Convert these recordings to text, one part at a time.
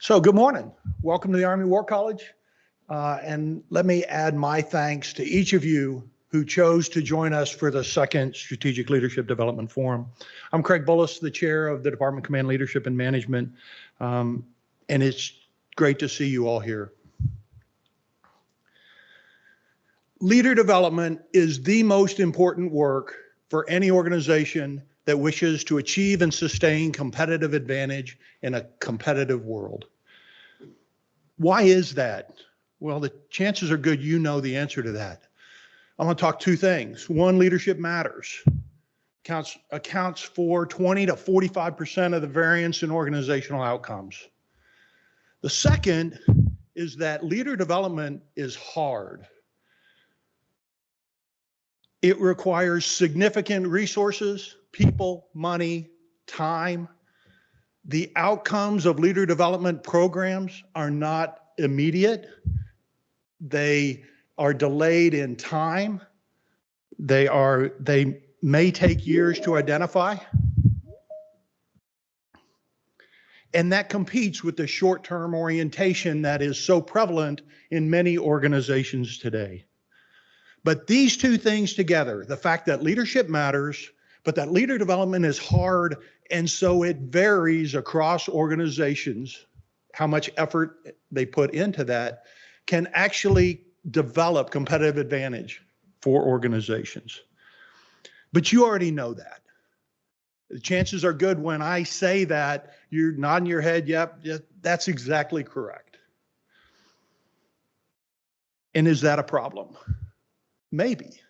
So good morning. Welcome to the Army War College. And let me add my thanks to each of you who chose to join us for the second Strategic Leadership Development Forum. I'm Craig Bullis, the chair of the Department of Command Leadership and Management, and it's great to see you all here. Leader development is the most important work for any organization that wishes to achieve and sustain competitive advantage in a competitive world. Why is that? Well, the chances are good you know the answer to that. I want to talk two things. One, leadership matters. Accounts for 20 to 45% of the variance in organizational outcomes. The second is that leader development is hard. It requires significant resources, people, money, time. The outcomes of leader development programs are not immediate. They are delayed in time. They may take years to identify. And that competes with the short-term orientation that is so prevalent in many organizations today. But these two things together, the fact that leadership matters, but that leader development is hard, and so it varies across organizations, how much effort they put into that, can actually develop competitive advantage for organizations. But you already know that. The chances are good when I say that, you're nodding your head, yep, that's exactly correct. And is that a problem? Maybe.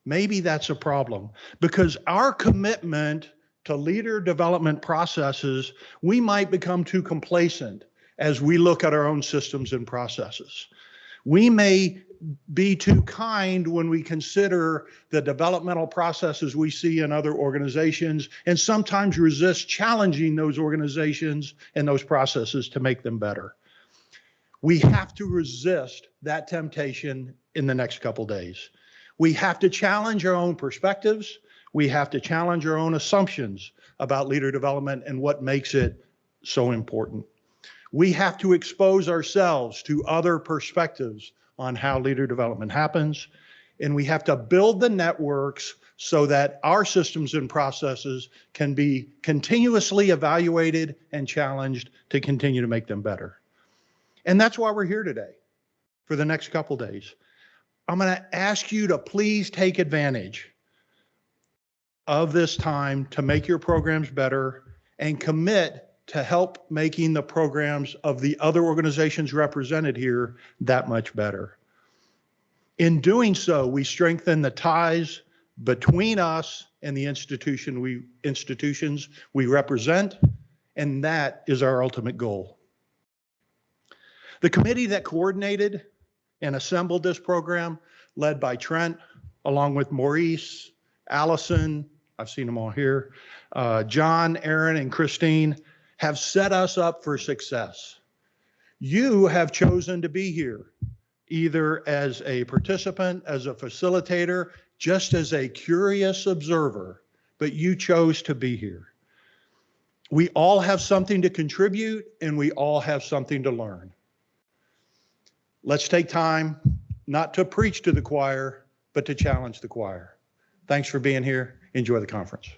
Maybe that's a problem, because our commitment to leader development processes, we might become too complacent as we look at our own systems and processes. We may be too kind when we consider the developmental processes we see in other organizations, and sometimes resist challenging those organizations and those processes to make them better. We have to resist that temptation in the next couple days. We have to challenge our own perspectives. We have to challenge our own assumptions about leader development and what makes it so important. We have to expose ourselves to other perspectives on how leader development happens. And we have to build the networks so that our systems and processes can be continuously evaluated and challenged to continue to make them better. And that's why we're here today for the next couple days. I'm going to ask you to please take advantage of this time to make your programs better and commit to help making the programs of the other organizations represented here that much better. In doing so, we strengthen the ties between us and the institutions we represent, and that is our ultimate goal. The committee that coordinated and assembled this program, led by Trent, along with Maurice, Allison, I've seen them all here, John, Aaron, and Christine, have set us up for success. You have chosen to be here, either as a participant, as a facilitator, just as a curious observer, but you chose to be here. We all have something to contribute, and we all have something to learn. Let's take time not to preach to the choir, but to challenge the choir. Thanks for being here. Enjoy the conference.